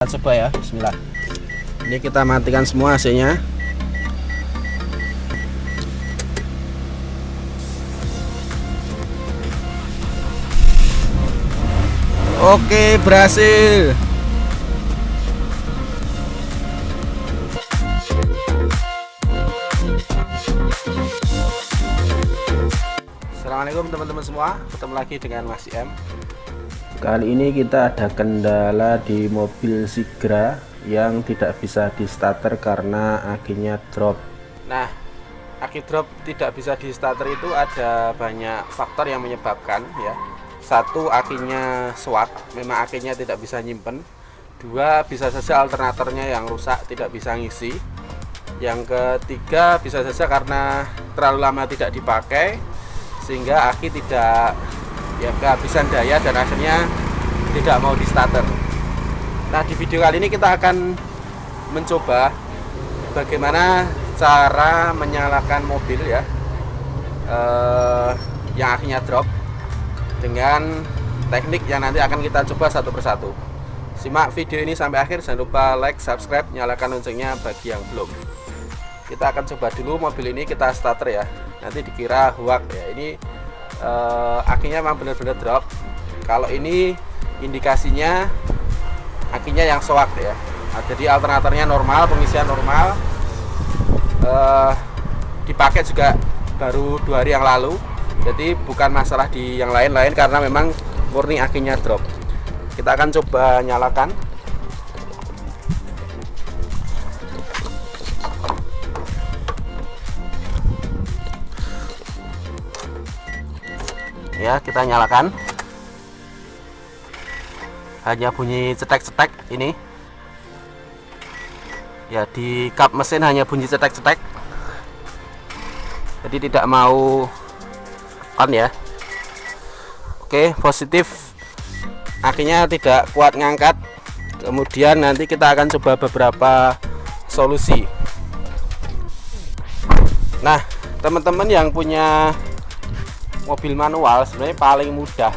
Kita coba ya, bismillah. Ini kita matikan semua AC-nya. Oke, berhasil. Assalamualaikum teman-teman semua, ketemu lagi dengan Mas M. Kali ini kita ada kendala di mobil Sigra yang tidak bisa di starter karena akinya drop. Nah, aki drop tidak bisa di starter itu ada banyak faktor yang menyebabkan ya. Satu, akinya swak, memang akinya tidak bisa nyimpen. Dua, bisa saja alternatornya yang rusak, tidak bisa ngisi. Yang ketiga, bisa saja karena terlalu lama tidak dipakai sehingga aki tidak kehabisan daya dan akhirnya tidak mau di starter. Nah, di video kali ini kita akan mencoba bagaimana cara menyalakan mobil ya yang akinya drop dengan teknik yang nanti akan kita coba satu persatu. Simak video ini sampai akhir, jangan lupa like, subscribe, nyalakan loncengnya bagi yang belum. Kita akan coba dulu mobil ini kita starter ya. Nanti dikira hoax ya. Ini akinya memang benar-benar drop. Kalau ini indikasinya akinya yang swak ya. Nah, jadi alternatornya normal, pengisian normal. Dipakai juga baru 2 hari yang lalu. Jadi bukan masalah di yang lain-lain karena memang murni akinya drop. Kita akan coba nyalakan. Ya, kita nyalakan. Hanya bunyi cetek-cetek ini. Ya, di kap mesin hanya bunyi cetek-cetek. Jadi tidak mau on ya. Oke, positif. Akinya tidak kuat ngangkat. Kemudian nanti kita akan coba beberapa solusi. Nah, teman-teman yang punya mobil manual sebenarnya paling mudah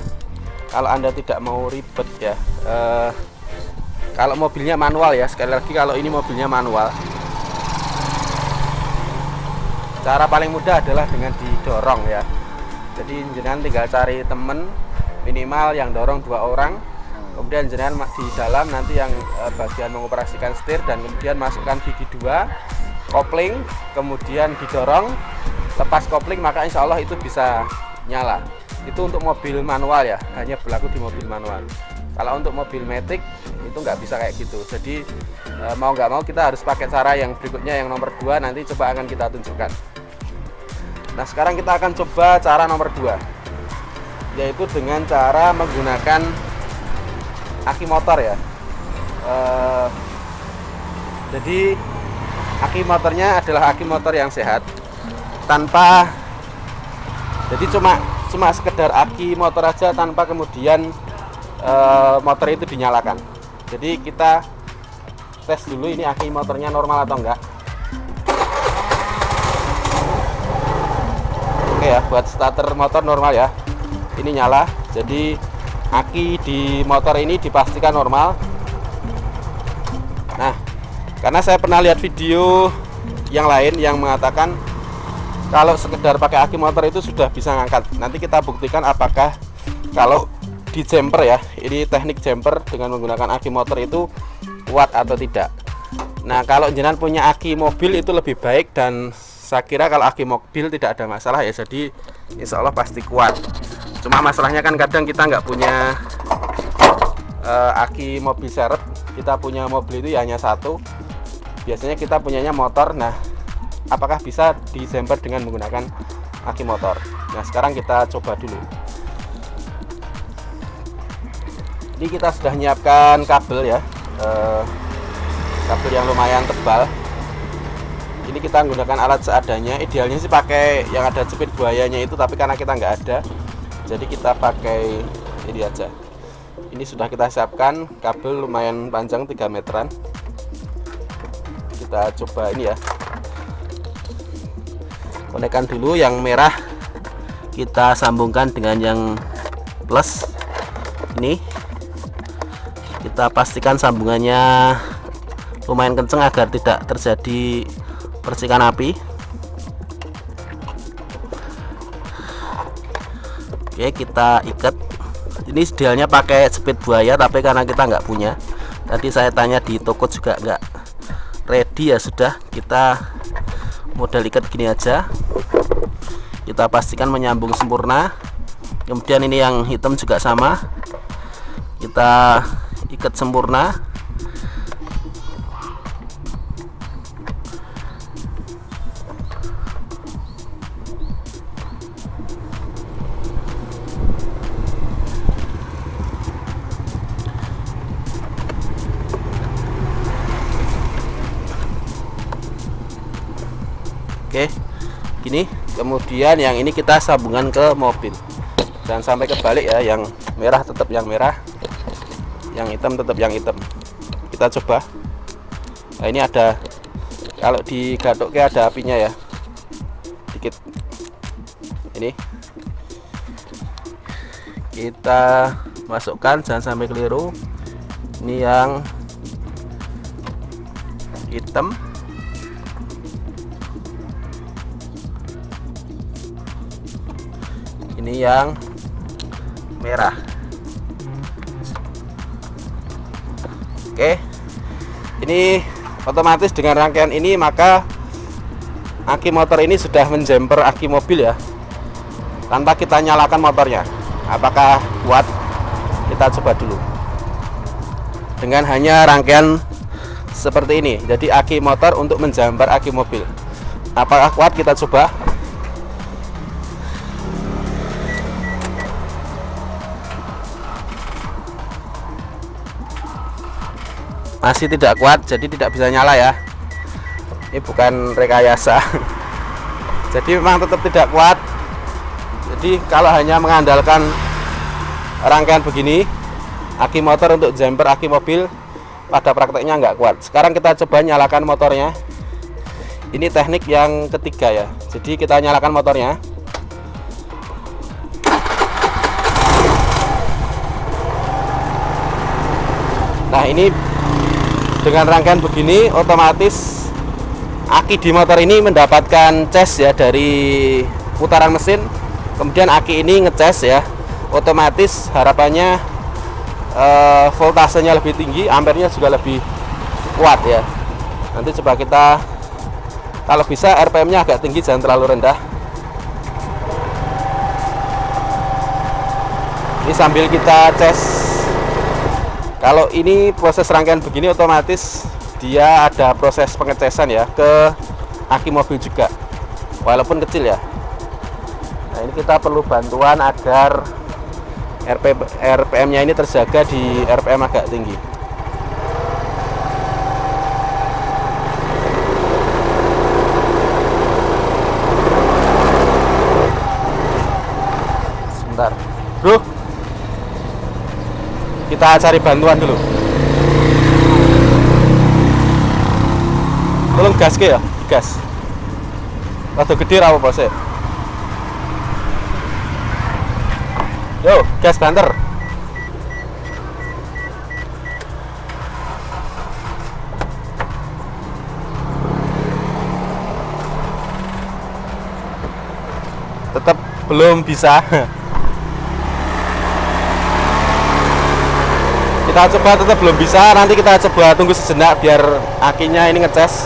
kalau Anda tidak mau ribet ya. Kalau mobilnya manual ya, sekali lagi kalau ini mobilnya manual, cara paling mudah adalah dengan didorong ya. Jadi jenengan tinggal cari temen minimal yang dorong 2 orang, kemudian jenengan di dalam nanti yang bagian mengoperasikan setir dan kemudian masukkan gigi 2 kopling, kemudian didorong, lepas kopling, maka insya Allah itu bisa nyala. Itu untuk mobil manual ya, hanya berlaku di mobil manual. Kalau untuk mobil matic itu nggak bisa kayak gitu. Jadi mau nggak mau kita harus pakai cara yang berikutnya, yang nomor 2 nanti coba akan kita tunjukkan. Nah, sekarang kita akan coba cara nomor 2, yaitu dengan cara menggunakan aki motor ya. Jadi aki motornya adalah aki motor yang sehat, tanpa, jadi cuma sekedar aki motor aja tanpa kemudian motor itu dinyalakan. Jadi kita tes dulu ini aki motornya normal atau enggak. Oke ya, buat starter motor normal ya. Ini nyala. Jadi aki di motor ini dipastikan normal. Nah, karena saya pernah lihat video yang lain yang mengatakan kalau sekedar pakai aki motor itu sudah bisa ngangkat. Nanti kita buktikan apakah kalau di jumper ya, ini teknik jumper dengan menggunakan aki motor itu kuat atau tidak. Nah, kalau jenengan punya aki mobil itu lebih baik, dan saya kira kalau aki mobil tidak ada masalah ya. Jadi insya Allah pasti kuat. Cuma masalahnya kan kadang kita nggak punya aki mobil seret. Kita punya mobil itu ya hanya 1. Biasanya kita punyanya motor. Nah, apakah bisa dijumper dengan menggunakan aki motor? Nah, sekarang kita coba dulu. Ini kita sudah menyiapkan kabel ya, kabel yang lumayan tebal. Ini kita menggunakan alat seadanya. Idealnya sih pakai yang ada jepit buayanya itu, tapi karena kita nggak ada, jadi kita pakai ini aja. Ini sudah kita siapkan kabel lumayan panjang 3 meteran. Kita coba ini ya. Konekkan dulu yang merah, kita sambungkan dengan yang plus. Ini Kita pastikan sambungannya lumayan kenceng agar tidak terjadi percikan api. Oke, kita ikat. Ini idealnya pakai jepit buaya, tapi karena kita nggak punya, tadi saya tanya di toko juga nggak ready, ya sudah kita model ikat gini aja. Kita pastikan menyambung sempurna. Kemudian ini yang hitam juga sama, kita ikat sempurna. Oke, gini. Kemudian yang ini kita sambungan ke mobil, jangan sampai kebalik ya. Yang merah tetap yang merah, yang hitam tetap yang hitam. Kita coba. Nah, ini ada, kalau digadoknya ada apinya ya, dikit. Ini kita masukkan, jangan sampai keliru. Ini yang hitam, ini yang merah. Oke, ini otomatis dengan rangkaian ini maka aki motor ini sudah menjumper aki mobil ya, tanpa kita nyalakan motornya. Apakah kuat? Kita coba dulu dengan hanya rangkaian seperti ini. Jadi aki motor untuk menjumper aki mobil, apakah kuat? Kita coba. Masih tidak kuat, jadi tidak bisa nyala ya. Ini bukan rekayasa. Jadi memang tetap tidak kuat. Jadi kalau hanya mengandalkan rangkaian begini, aki motor untuk jumper aki mobil, pada prakteknya nggak kuat. Sekarang kita coba nyalakan motornya. Ini teknik yang ketiga ya. Jadi kita nyalakan motornya. Nah, ini dengan rangkaian begini otomatis aki di motor ini mendapatkan cas ya dari putaran mesin. Kemudian aki ini ngecas ya, otomatis harapannya voltasenya lebih tinggi, ampernya juga lebih kuat ya. Nanti coba kita, kalau bisa RPM nya agak tinggi, jangan terlalu rendah. Ini sambil kita cas. Kalau ini proses rangkaian begini otomatis dia ada proses pengecasan ya ke aki mobil juga, walaupun kecil ya. Nah, ini kita perlu bantuan agar RPM-nya ini terjaga di RPM agak tinggi. Sebentar, bro. Kita cari bantuan dulu. Tolong gas ke ya, gas. Rada gede ra apa sih? Yo, gas banter. Tetap belum bisa. Kita coba, tetap belum bisa. Nanti kita coba tunggu sejenak biar akinya ini ngecas.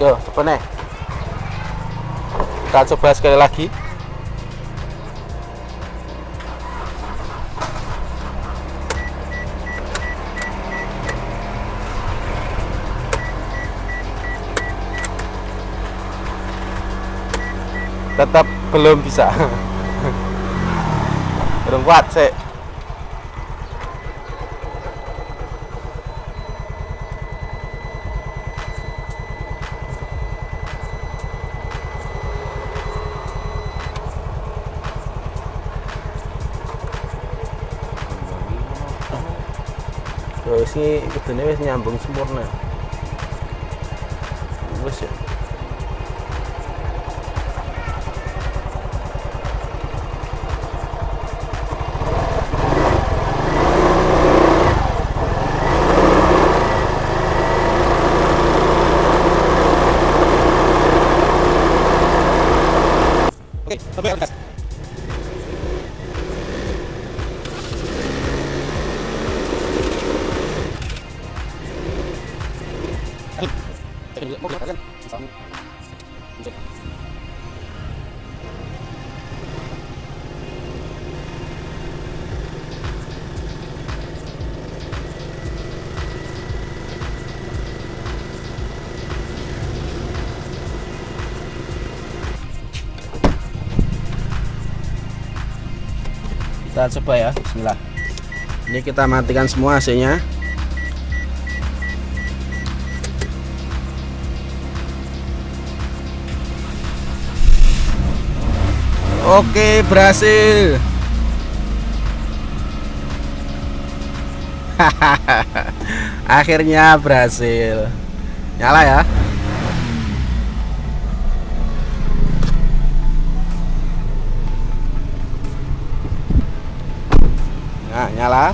Yo, coba nih. Kita coba sekali lagi. Tetap belum bisa. Belum kuat sih. Terus ini kudune wis nyambung sempurna. Wis ya. Oke, sampai atas. Kita coba ya, bismillah. Ini kita matikan semua AC-nya. Oke, berhasil. Akhirnya berhasil. Nyala ya. Nah, nyala.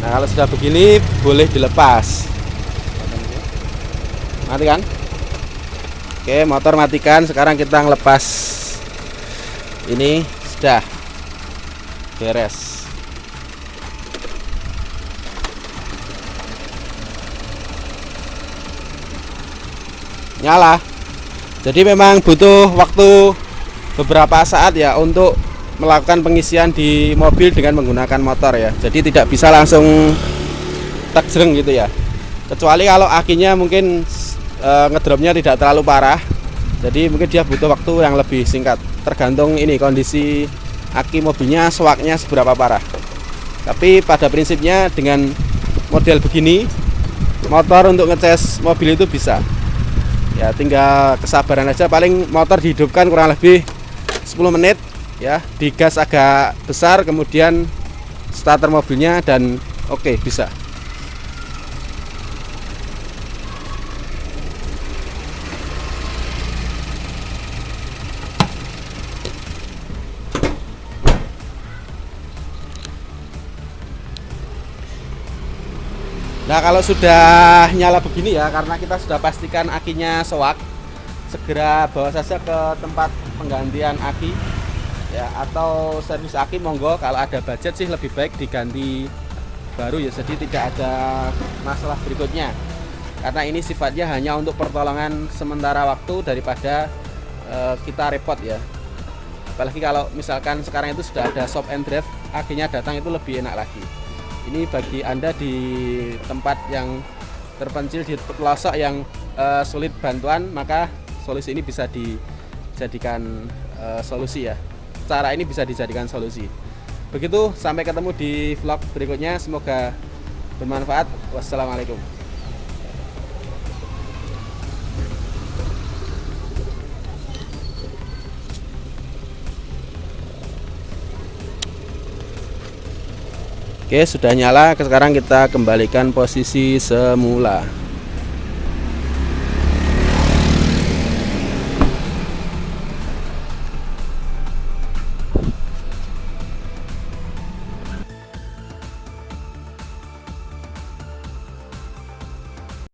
Nah, kalau sudah begini boleh dilepas. Matikan. Oke, motor matikan. Sekarang kita ngelepas. Ini sudah beres. Nyala. Jadi memang butuh waktu beberapa saat ya untuk melakukan pengisian di mobil dengan menggunakan motor ya. Jadi tidak bisa langsung tekjreng gitu ya. Kecuali kalau akinya mungkin ngedropnya tidak terlalu parah. Jadi mungkin dia butuh waktu yang lebih singkat. Tergantung ini kondisi aki mobilnya, swaknya seberapa parah. Tapi pada prinsipnya dengan model begini, motor untuk ngecas mobil itu bisa. Ya tinggal kesabaran aja. Paling motor dihidupkan kurang lebih 10 menit. Ya, digas agak besar, kemudian starter mobilnya dan oke, bisa. Nah, kalau sudah nyala begini ya, karena kita sudah pastikan akinya soak, segera bawa saja ke tempat penggantian aki. Ya, atau servis aki, monggo. Kalau ada budget sih lebih baik diganti baru ya, jadi tidak ada masalah berikutnya, karena ini sifatnya hanya untuk pertolongan sementara waktu daripada kita repot ya. Apalagi kalau misalkan sekarang itu sudah ada shop and drive, akinya datang itu lebih enak lagi. Ini bagi Anda di tempat yang terpencil, di pelosok yang sulit bantuan, maka solusi ini bisa dijadikan solusi ya. Cara ini bisa dijadikan solusi. Begitu, sampai ketemu di vlog berikutnya. Semoga bermanfaat. Wassalamualaikum. Oke, sudah nyala. Sekarang kita kembalikan posisi semula.